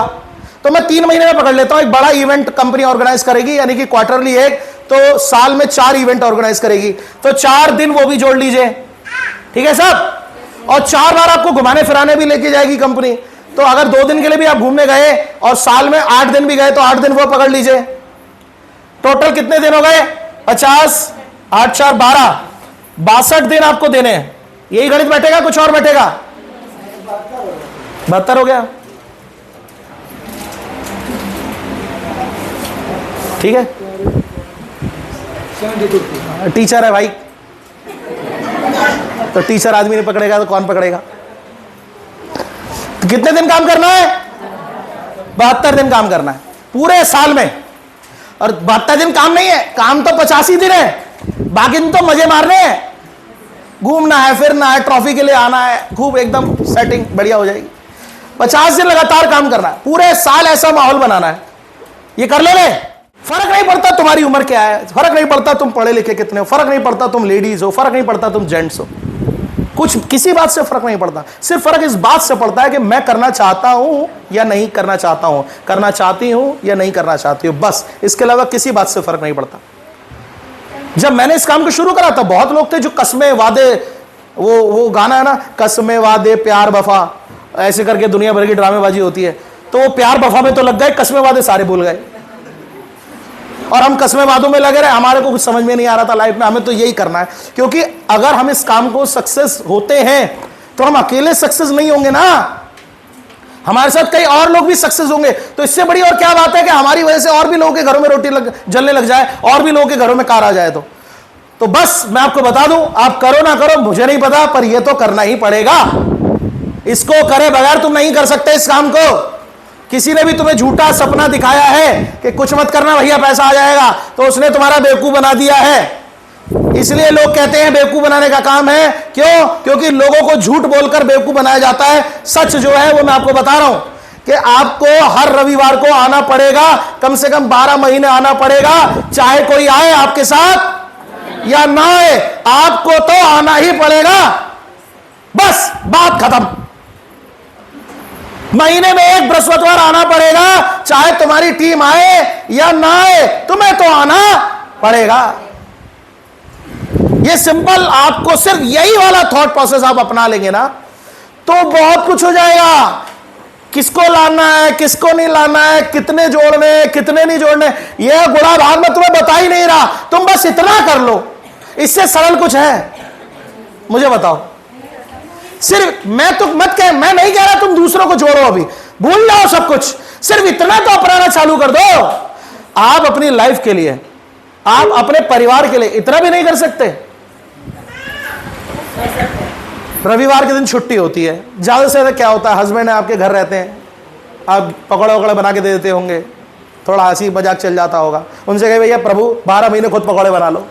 तो मैं 3 महीने में पकड़ लेता हूं। एक बड़ा इवेंट कंपनी ऑर्गेनाइज करेगी, यानी कि क्वार्टरली एक तो साल में 4 इवेंट ऑर्गेनाइज करेगी, तो 4 दिन वो भी जोड़ लीजिए, ठीक है साहब। और 4 बार आपको घुमाने फिराने भी लेके जाएगी कंपनी। तो अगर 2 दिन के लिए भी आप घूमने गए और साल में 8 दिन भी गए तो 8 दिन वो पकड़ लीजिए। टोटल कितने दिन हो गए? 50, 8 4 12, 62 दिन आपको देने हैं। यही गणित बैठेगा, कुछ और बैठेगा? 72 हो गया, ठीक है। टीचर है भाई, तो टीचर आदमी नहीं पकड़ेगा तो कौन पकड़ेगा? तो कितने दिन काम करना है? 72 दिन काम करना है पूरे साल में। और 72 दिन काम नहीं है, काम तो 85 दिन है। बाकी दिन तो मजे मारने हैं, घूमना है, फिरना है, ट्रॉफी के लिए आना है, खूब एकदम सेटिंग बढ़िया हो जाएगी। 50 दिन लगातार काम करना है, पूरे साल ऐसा माहौल बनाना है। ये कर लोगे? फर्क नहीं पड़ता तुम्हारी उम्र क्या है, फर्क नहीं पड़ता तुम पढ़े लिखे कितने हो, फर्क नहीं पड़ता तुम लेडीज हो, फर्क नहीं पड़ता तुम जेंट्स हो, कुछ किसी बात से फर्क नहीं पड़ता। सिर्फ फर्क इस बात से पड़ता है कि मैं करना चाहता हूं या नहीं करना चाहता हूं, करना चाहती हूं या नहीं करना चाहती हूं, बस। इसके अलावा किसी बात से फर्क नहीं पड़ता। जब मैंने इस काम को शुरू करा था, बहुत लोग थे जो कस्मे वादे, वो गाना है ना, कस्मे वादे प्यार वफा, ऐसे करके दुनिया भर की ड्रामेबाजी होती है। तो वो प्यार वफा में तो लग गए, कस्मे वादे सारे भूल गए। और हम कस्मे वादों में लगे रहे, हमारे को कुछ समझ में नहीं आ रहा था लाइफ में, हमें तो यही करना है। क्योंकि अगर हम इस काम को सक्सेस होते हैं तो हम अकेले सक्सेस नहीं होंगे ना, हमारे साथ कई और लोग भी सक्सेस होंगे। तो इससे बड़ी और क्या बात है कि हमारी वजह से और भी लोगों के घरों में रोटी जलने लग जाए, और भी लोगों के घरों में कार आ जाए। तो बस मैं आपको बता दूं, आप करो ना करो मुझे नहीं पता, पर यह तो करना ही पड़ेगा। इसको करे बगैर तुम नहीं कर सकते इस काम को। किसी ने भी तुम्हें झूठा सपना दिखाया है कि कुछ मत करना भैया पैसा आ जाएगा, तो उसने तुम्हारा बेवकूफ बना दिया है। इसलिए लोग कहते हैं बेवकूफ बनाने का काम है। क्यों? क्योंकि लोगों को झूठ बोलकर बेवकूफ बनाया जाता है। सच जो है वो मैं आपको बता रहा हूं कि आपको हर रविवार को आना पड़ेगा, कम से कम 12 महीने आना पड़ेगा, चाहे कोई आए आपके साथ या ना आए, आपको तो आना ही पड़ेगा। बस बात खत्म। महीने में 1 बृहस्पतिवार आना पड़ेगा, चाहे तुम्हारी टीम आए या ना आए, तुम्हें तो आना पड़ेगा। ये सिंपल, आपको सिर्फ यही वाला थॉट प्रोसेस आप अपना लेंगे ना तो बहुत कुछ हो जाएगा। किसको लाना है, किसको नहीं लाना है, कितने जोड़ने, कितने नहीं जोड़ने, यह गुड़ा भाग में तुम्हें बता ही नहीं रहा। तुम बस इतना कर लो, इससे सरल कुछ है? मुझे बताओ। सिर्फ मैं तो मत कह, मैं नहीं कह रहा तुम दूसरों को जोड़ो, अभी भूल जाओ सब कुछ, सिर्फ इतना तो अपनाना चालू कर दो। आप अपनी लाइफ के लिए, आप अपने परिवार के लिए इतना भी नहीं कर सकते? रविवार के दिन छुट्टी होती है, ज्यादा से ज्यादा क्या होता है, हस्बैंड आपके घर रहते हैं, आप पकौड़े वकड़े बना के दे देते होंगे, थोड़ा हंसी मजाक चल जाता होगा। उनसे कहे भैया प्रभु 12 महीने खुद पकौड़े बना लो।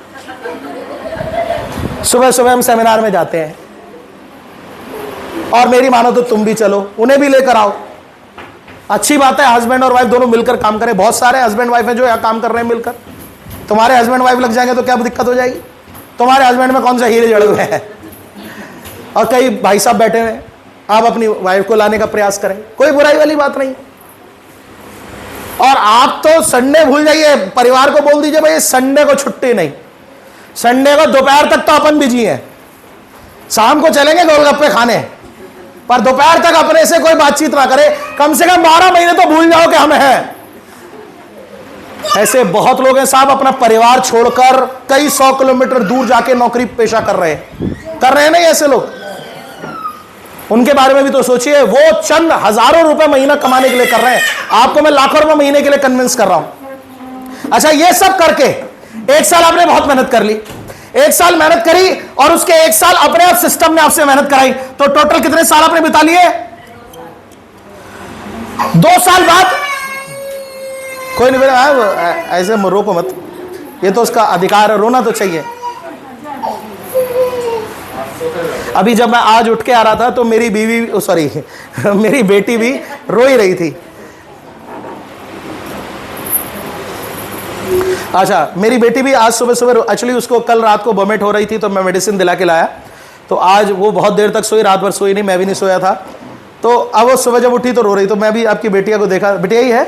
सुबह सुबह हम सेमिनार में जाते हैं, और मेरी मानो तो तुम भी चलो, उन्हें भी लेकर आओ। अच्छी बात है, हस्बैंड और वाइफ दोनों मिलकर काम करें। बहुत सारे हस्बैंड वाइफ हैं जो यहाँ काम कर रहे हैं मिलकर। तुम्हारे हस्बैंड वाइफ लग जाएंगे तो क्या दिक्कत हो जाएगी? तुम्हारे हस्बैंड में कौन सा हीरे जड़े हुए हैं? और कई भाई साहब बैठे हुए, आप अपनी वाइफ को लाने का प्रयास करें, कोई बुराई वाली बात नहीं। और आप तो संडे भूल जाइए, परिवार को बोल दीजिए भाई संडे को छुट्टी नहीं, संडे को दोपहर तक तो अपन बिजी हैं, शाम को चलेंगे गोलगप्पे खाने, पर दोपहर तक अपने से कोई बातचीत ना करे। कम से कम 12 महीने तो भूल जाओ कि हम हैं। ऐसे बहुत लोग हैं साहब, अपना परिवार छोड़कर कई 100 किलोमीटर दूर जाके नौकरी पेशा कर रहे हैं नहीं ऐसे लोग? उनके बारे में भी तो सोचिए। वो चंद हजारों रुपए महीना कमाने के लिए कर रहे हैं, आपको मैं लाखों रुपए महीने के लिए कन्विंस कर रहा हूं। अच्छा, ये सब करके 1 साल आपने बहुत मेहनत कर ली, 1 साल मेहनत करी, और उसके 1 साल अपने आप सिस्टम ने आपसे मेहनत कराई, तो टोटल कितने साल आपने बिता लिए? 2 साल बाद कोई नहीं बोला ऐसे रोको मत, ये तो उसका अधिकार है, रोना तो चाहिए। अभी जब मैं आज उठ के आ रहा था तो मेरी बीवी, सॉरी मेरी बेटी भी रो ही रही थी। अच्छा, मेरी बेटी भी आज सुबह सुबह, एक्चुअली उसको कल रात को वोमिट हो रही थी तो मैं मेडिसिन दिला के लाया, तो आज वो बहुत देर तक सोई, रात भर सोई नहीं, मैं भी नहीं सोया था। तो अब वो सुबह जब उठी तो रो रही, तो मैं भी आपकी बेटिया को देखा, बेटिया ही है,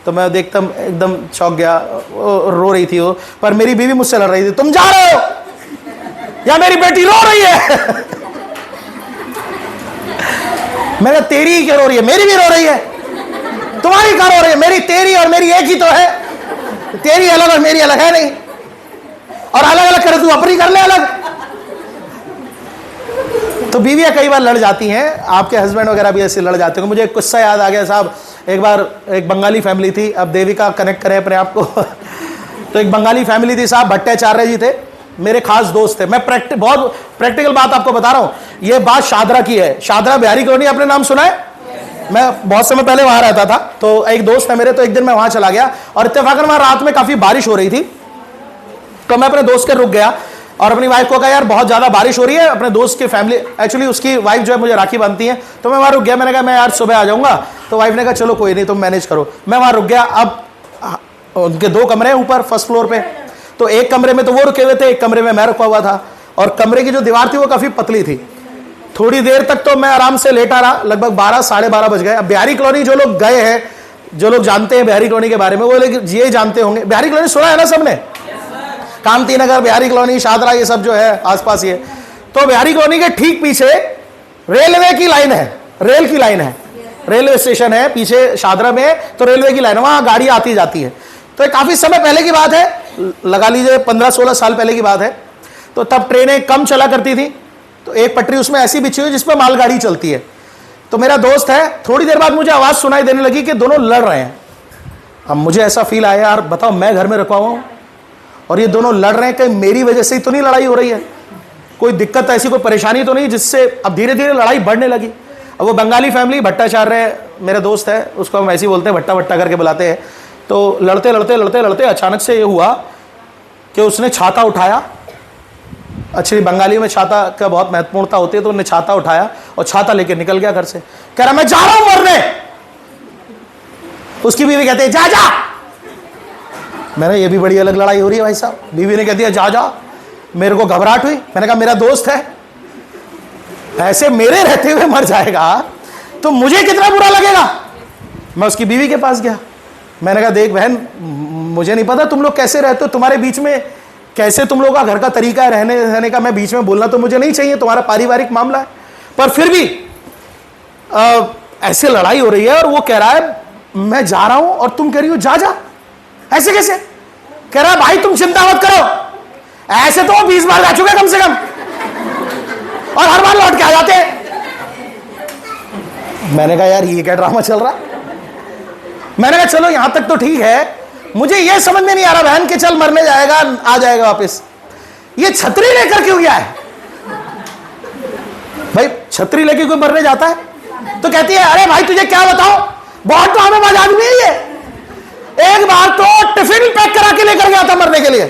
तो मैं देखता एकदम चौंक गया, रो रही थी वो, पर मेरी बीवी मुझसे लड़ रही थी, तुम जा रहे हो या मेरी बेटी रो रही है? मैंने तेरी ही क्यों रो रही है, मेरी भी रो रही है, तुम्हारी क्या रो रही है, मेरी तेरी और मेरी एक ही तो है, तेरी अलग और मेरी अलग है नहीं, और अलग अलग करे तू अपनी कर ले अलग। तो बीवियां कई बार लड़ जाती हैं, आपके हस्बैंड वगैरह भी ऐसे लड़ जाते हैं। मुझे एक किस्सा याद आ गया साहब, एक बार एक बंगाली फैमिली थी, अब देविका कनेक्ट करें अपने आप को तो एक बंगाली फैमिली थी साहब, भट्टाचार्य जी थे, मेरे खास दोस्त थे। मैं बहुत प्रैक्टिकल बात आपको बता रहा हूं, यह बात शादरा की है। शादरा बिहारी कॉलोनी आपने नाम सुना है? मैं बहुत समय पहले वहां रहता था, तो एक दोस्त है मेरे, तो एक दिन मैं वहां चला गया और इत्तेफाकन वहां रात में काफी बारिश हो रही थी, तो मैं अपने दोस्त के रुक गया और अपनी वाइफ को कहा यार बहुत ज्यादा बारिश हो रही है, अपने दोस्त की फैमिली, एक्चुअली उसकी वाइफ जो है मुझे राखी बांधती है, तो मैं वहां रुक गया। मैंने कहा मैं यार सुबह आ जाऊंगा, तो वाइफ ने कहा चलो कोई नहीं तुम मैनेज करो। मैं वहां रुक गया। अब उनके 2 कमरे हैं ऊपर फर्स्ट फ्लोर पे, तो एक कमरे में तो वो रुके हुए थे, एक कमरे में मैं रुका हुआ था, और कमरे की जो दीवार थी वो काफी पतली थी। थोड़ी देर तक तो मैं आराम से लेटा रहा, लगभग 12 साढ़े 12 बज गए। अब बिहारी कॉलोनी जो लोग गए हैं, जो लोग जानते हैं बिहारी कॉलोनी के बारे में, वो लोग ये जानते होंगे, बिहारी कॉलोनी सुना है ना सबने, कामती नगर, बिहारी कॉलोनी, शादरा, ये सब जो है आसपास ये। तो बिहारी कॉलोनी के ठीक पीछे रेलवे की लाइन है, रेल की लाइन है, रेलवे स्टेशन है पीछे शादरा में, तो रेलवे की लाइन, वहां गाड़ी आती जाती है। तो काफी समय पहले की बात है, लगा लीजिए 15-16 साल पहले की बात है। तो तब ट्रेनें कम चला करती थी, तो एक पटरी उसमें ऐसी बिछी हुई जिसपे मालगाड़ी चलती है। तो मेरा दोस्त है, थोड़ी देर बाद मुझे आवाज सुनाई देने लगी कि दोनों लड़ रहे हैं। अब मुझे ऐसा फील आया यार बताओ, मैं घर में रखा हुआ हूं और ये दोनों लड़ रहे हैं, कहीं मेरी वजह से ही तो नहीं लड़ाई हो रही है, कोई दिक्कत ऐसी कोई परेशानी तो नहीं जिससे अब धीरे धीरे लड़ाई बढ़ने लगी। अब वो बंगाली फैमिली, भट्टाचार्य मेरा दोस्त है, उसको हम ऐसे ही बोलते हैं, भट्टा भट्टा करके बुलाते हैं। तो लड़ते लड़ते लड़ते लड़ते अचानक से ये हुआ कि उसने छाता उठाया। अच्छी बंगाली में छाता का बहुत महत्वपूर्णता होती है, तो उन्होंने छाता उठाया और छाता लेके निकल गया घर से, कह रहा मैं जा रहा हूं मरने। उसकी बीवी कहते हैं जा जा। मैंने ये भी बड़ी अलग लड़ाई हो रही है भाई साहब। बीवी ने कह दिया जा जा, मेरे को घबराहट हुई। मैंने कहा मेरा दोस्त है, ऐसे मेरे रहते हुए मर जाएगा तो मुझे कितना बुरा लगेगा। मैं उसकी बीवी के पास गया, मैंने कहा देख बहन, मुझे नहीं पता तुम लोग कैसे रहते हो, तुम्हारे बीच में कैसे तुम लोग का घर का तरीका है रहने रहने का, मैं बीच में बोलना तो मुझे नहीं चाहिए, तुम्हारा पारिवारिक मामला है, पर फिर भी ऐसे लड़ाई हो रही है और वो कह रहा है मैं जा रहा हूं और तुम कह रही हो जा जा, ऐसे कैसे? कह रहा है भाई तुम चिंता मत करो, ऐसे तो 20 बार जा चुके कम से कम और हर बार लौट के आ जाते हैं। मैंने कहा यार ये क्या ड्रामा चल रहा। मैंने कहा चलो यहां तक तो ठीक है, मुझे ये समझ में नहीं आ रहा बहन के चल मरने जाएगा आ जाएगा वापस, ये छतरी लेकर क्यों गया है भाई? छतरी लेके कोई मरने जाता है? तो कहती है अरे भाई तुझे क्या बताओ, बहुत तो हमें मजाक नहीं है ये, एक बार तो टिफिन पैक करा के लेकर गया था मरने के लिए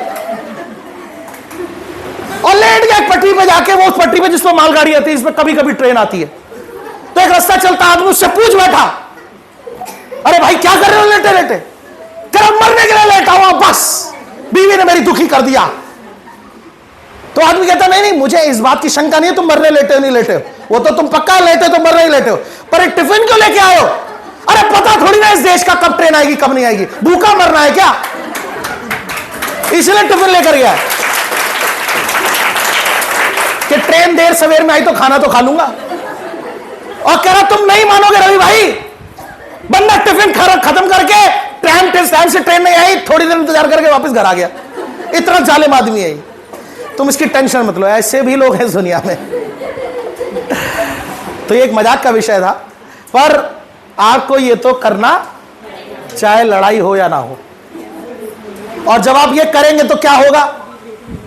और लेट गया एक पटरी पे जाके, वो उस पटरी पे जिसमें मालगाड़ी आती है, इसमें कभी कभी ट्रेन आती है, तो एक रास्ता चलता आदमी उससे पूछ बैठा अरे भाई क्या कर रहे हो लेटे लेटे? क्या मरने के लिए लेटा हुआ बस, बीवी ने मेरी दुखी कर दिया। तो आदमी कहता नहीं नहीं मुझे इस बात की शंका नहीं है तुम मरने लेटे हो नहीं लेटे हो, वो तो तुम पक्का लेटे तो मरने ही लेटे हो, पर एक टिफिन क्यों लेके आए हो? अरे पता थोड़ी ना इस देश का कब ट्रेन आएगी कब नहीं आएगी, भूखा मरना है क्या? इसलिए टिफिन लेकर गया कि ट्रेन देर सवेर में आई तो खाना तो खा लूंगा। और कह रहा तुम नहीं मानोगे रवि भाई, बंदा टिफिन खत्म करके टाइम से ट्रेन नहीं आई, थोड़ी देर इंतजार करके वापस घर आ गया। इतना जालिम आदमी है। तुम इसकी टेंशन मत लो, ऐसे भी लोग हैं इस दुनिया में। तो ये एक मजाक का विषय था, पर आपको ये तो करना चाहे लड़ाई हो या ना हो। और जब आप ये करेंगे तो क्या होगा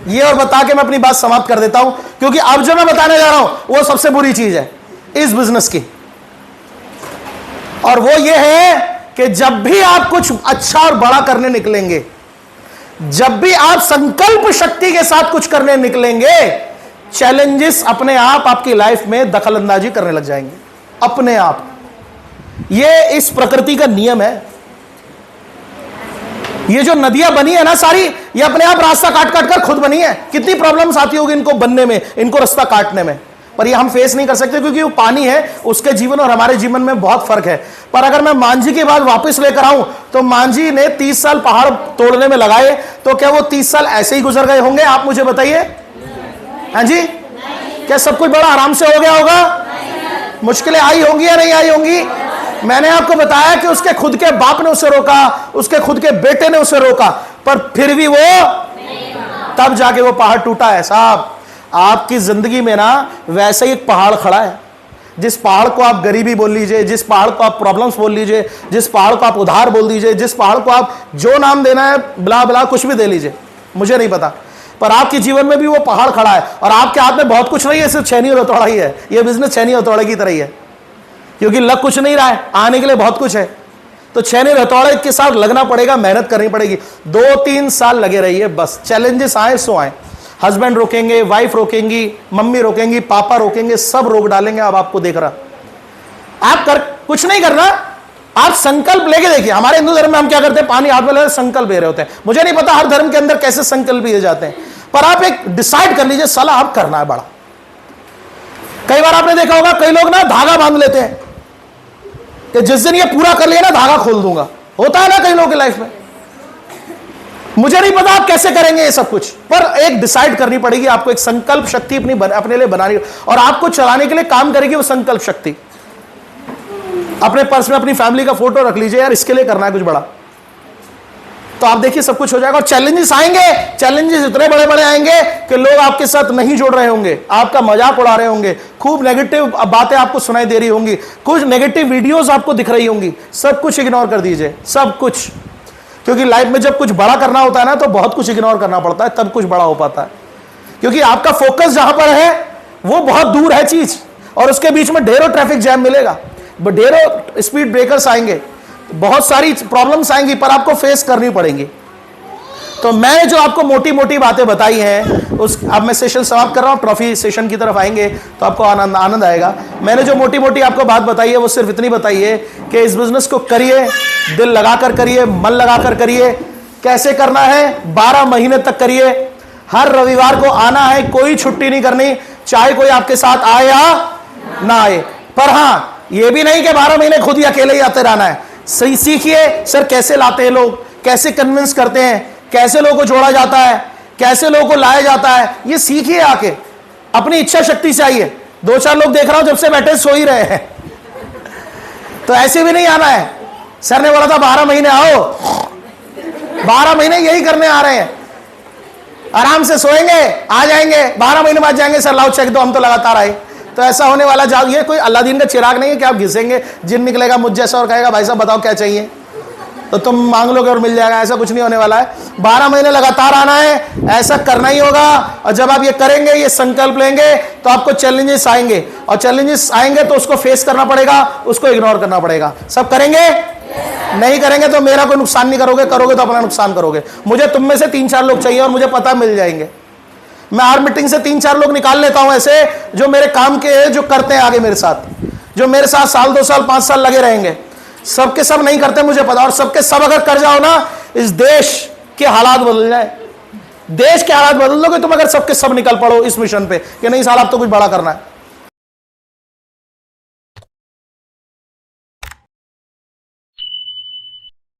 ये और बता के मैं अपनी बात समाप्त कर देता हूं, क्योंकि अब जो मैं बताने जा रहा हूं वो सबसे बुरी चीज है इस बिजनेस की, और वो ये है कि जब भी आप कुछ अच्छा और बड़ा करने निकलेंगे, जब भी आप संकल्प शक्ति के साथ कुछ करने निकलेंगे, चैलेंजेस अपने आप आपकी लाइफ में दखल अंदाजी करने लग जाएंगे अपने आप। ये इस प्रकृति का नियम है। ये जो नदियां बनी है ना सारी, ये अपने आप रास्ता काट काट कर खुद बनी है। कितनी प्रॉब्लम्स आती होगी इनको बनने में, इनको रास्ता काटने में, पर ये हम फेस नहीं कर सकते क्योंकि वो पानी है, उसके जीवन और हमारे जीवन में बहुत फर्क है। पर अगर मैं मांझी की बात वापस लेकर आऊं तो मांझी ने 30 साल पहाड़ तोड़ने में लगाए, तो क्या वो 30 साल ऐसे ही गुजर गए होंगे? आप मुझे बताइए। हाँ जी, क्या सब कुछ बड़ा आराम से हो गया होगा? मुश्किलें आई होंगी या नहीं आई होंगी? मैंने आपको बताया कि उसके खुद के बाप ने उसे रोका, उसके खुद के बेटे ने उसे रोका, पर फिर भी वो तब जाके वो पहाड़ टूटा है। साहब, आपकी जिंदगी में ना वैसे ही एक पहाड़ खड़ा है, जिस पहाड़ को आप गरीबी बोल लीजिए, जिस पहाड़ को आप प्रॉब्लम्स बोल लीजिए, जिस पहाड़ को आप उधार बोल दीजिए, जिस पहाड़ को आप जो नाम देना है ब्ला ब्ला कुछ भी दे लीजिए, मुझे नहीं पता, पर आपके जीवन में भी वो पहाड़ खड़ा है। और आपके हाथ में बहुत कुछ नहीं है, सिर्फ छेनी और हथौड़ा ही है। ये बिजनेस छेनी और हथौड़े की तरह ही है, क्योंकि लग कुछ नहीं रहा है, आने के लिए बहुत कुछ है। तो छेनी और हथौड़े के साथ लगना पड़ेगा, मेहनत करनी पड़ेगी। 2-3 साल लगे रहिए बस। चैलेंजेस आए सो आए, हस्बैंड रोकेंगे, वाइफ रोकेंगी, मम्मी रोकेंगी, पापा रोकेंगे, सब रोक डालेंगे। अब आपको देख रहा, आप कर कुछ नहीं करना, आप संकल्प लेके देखिए। हमारे हिंदू धर्म में हम क्या करते हैं? पानी हाथ में लेकर संकल्प ले रहे होते हैं। मुझे नहीं पता हर धर्म के अंदर कैसे संकल्प लिए जाते हैं, पर आप एक डिसाइड कर लीजिए, साला आप करना है बड़ा। कई बार आपने देखा होगा, कई लोग ना धागा बांध लेते हैं कि जिस दिन ये पूरा कर लिया ना धागा खोल दूंगा। होता है ना कई लोगों की लाइफ में। मुझे नहीं पता आप कैसे करेंगे ये सब कुछ, पर एक डिसाइड करनी पड़ेगी आपको। एक संकल्प शक्ति अपने लिए बनानी, और आपको चलाने के लिए काम करेगी वो संकल्प शक्ति। अपने पर्स में अपनी फैमिली का फोटो रख लीजिए, यार इसके लिए करना है कुछ बड़ा, तो आप देखिए सब कुछ हो जाएगा। और चैलेंजेस आएंगे, चैलेंजेस इतने बड़े बड़े आएंगे कि लोग आपके साथ नहीं जुड़ रहे होंगे, आपका मजाक उड़ा रहे होंगे, खूब नेगेटिव बातें आपको सुनाई दे रही होंगी, कुछ नेगेटिव वीडियोस आपको दिख रही होंगी। सब कुछ इग्नोर कर दीजिए, सब कुछ, क्योंकि लाइफ में जब कुछ बड़ा करना होता है ना तो बहुत कुछ इग्नोर करना पड़ता है, तब कुछ बड़ा हो पाता है। क्योंकि आपका फोकस जहां पर है वो बहुत दूर है चीज, और उसके बीच में ढेरों ट्रैफिक जैम मिलेगा, ढेरों स्पीड ब्रेकर्स आएंगे, बहुत सारी प्रॉब्लम्स आएंगी, पर आपको फेस करनी पड़ेंगी। तो मैं जो आपको मोटी मोटी बातें बताई हैं, उस अब मैं सेशन समाप्त कर रहा हूं, ट्रॉफी सेशन की तरफ आएंगे तो आपको आनंद आएगा। मैंने जो मोटी मोटी आपको बात बताई है वो सिर्फ इतनी बताई है कि इस बिजनेस को करिए, दिल लगाकर करिए, मन लगाकर करिए। कैसे करना है? 12 महीने तक करिए। हर रविवार को आना है, कोई छुट्टी नहीं करनी, चाहे कोई आपके साथ आए या ना आए। पर हाँ, ये भी नहीं कि 12 महीने खुद ही अकेले ही आते रहना है। सही सीखिए, सर कैसे लाते हैं लोग, कैसे कन्विंस करते हैं, कैसे लोगों को जोड़ा जाता है, कैसे लोगों को लाया जाता है, ये सीखिए। आके अपनी इच्छा शक्ति से आइए। 2-4 लोग देख रहा हूं जब से बैठे सो ही रहे हैं, तो ऐसे भी नहीं आना है। सर ने बोला था 12 महीने आओ, 12 महीने यही करने आ रहे हैं, आराम से सोएंगे, आ जाएंगे, 12 महीने बाद जाएंगे सर लाओ चेक दो, हम तो लगातार आए। तो ऐसा होने वाला जाओ, ये कोई अल्लादीन का चिराग नहीं है कि आप घिसेंगे, जिन निकलेगा मुझ जैसा और कहेगा भाई साहब बताओ क्या चाहिए, तो तुम मांग लोगे और मिल जाएगा। ऐसा कुछ नहीं होने वाला है। 12 महीने लगातार आना है, ऐसा करना ही होगा। और जब आप ये करेंगे, ये संकल्प लेंगे, तो आपको चैलेंजेस आएंगे, और चैलेंजेस आएंगे तो उसको फेस करना पड़ेगा, उसको इग्नोर करना पड़ेगा। सब करेंगे? नहीं करेंगे तो मेरा कोई नुकसान नहीं करोगे, करोगे तो अपना नुकसान करोगे। मुझे तुम में से 3-4 लोग चाहिए, और मुझे पता मिल जाएंगे। मैं हर मीटिंग से 3-4 लोग निकाल लेता हूं ऐसे, जो मेरे काम के हैं, जो करते हैं आगे मेरे साथ, जो मेरे साथ साल 2 साल 5 साल लगे रहेंगे। सबके सब नहीं करते मुझे पता, और सबके सब अगर कर जाओ ना, इस देश के हालात बदल जाए। देश के हालात बदल दोगे तुम अगर सबके सब निकल पड़ो इस मिशन पे कि नहीं साल अब तो कुछ बड़ा करना है।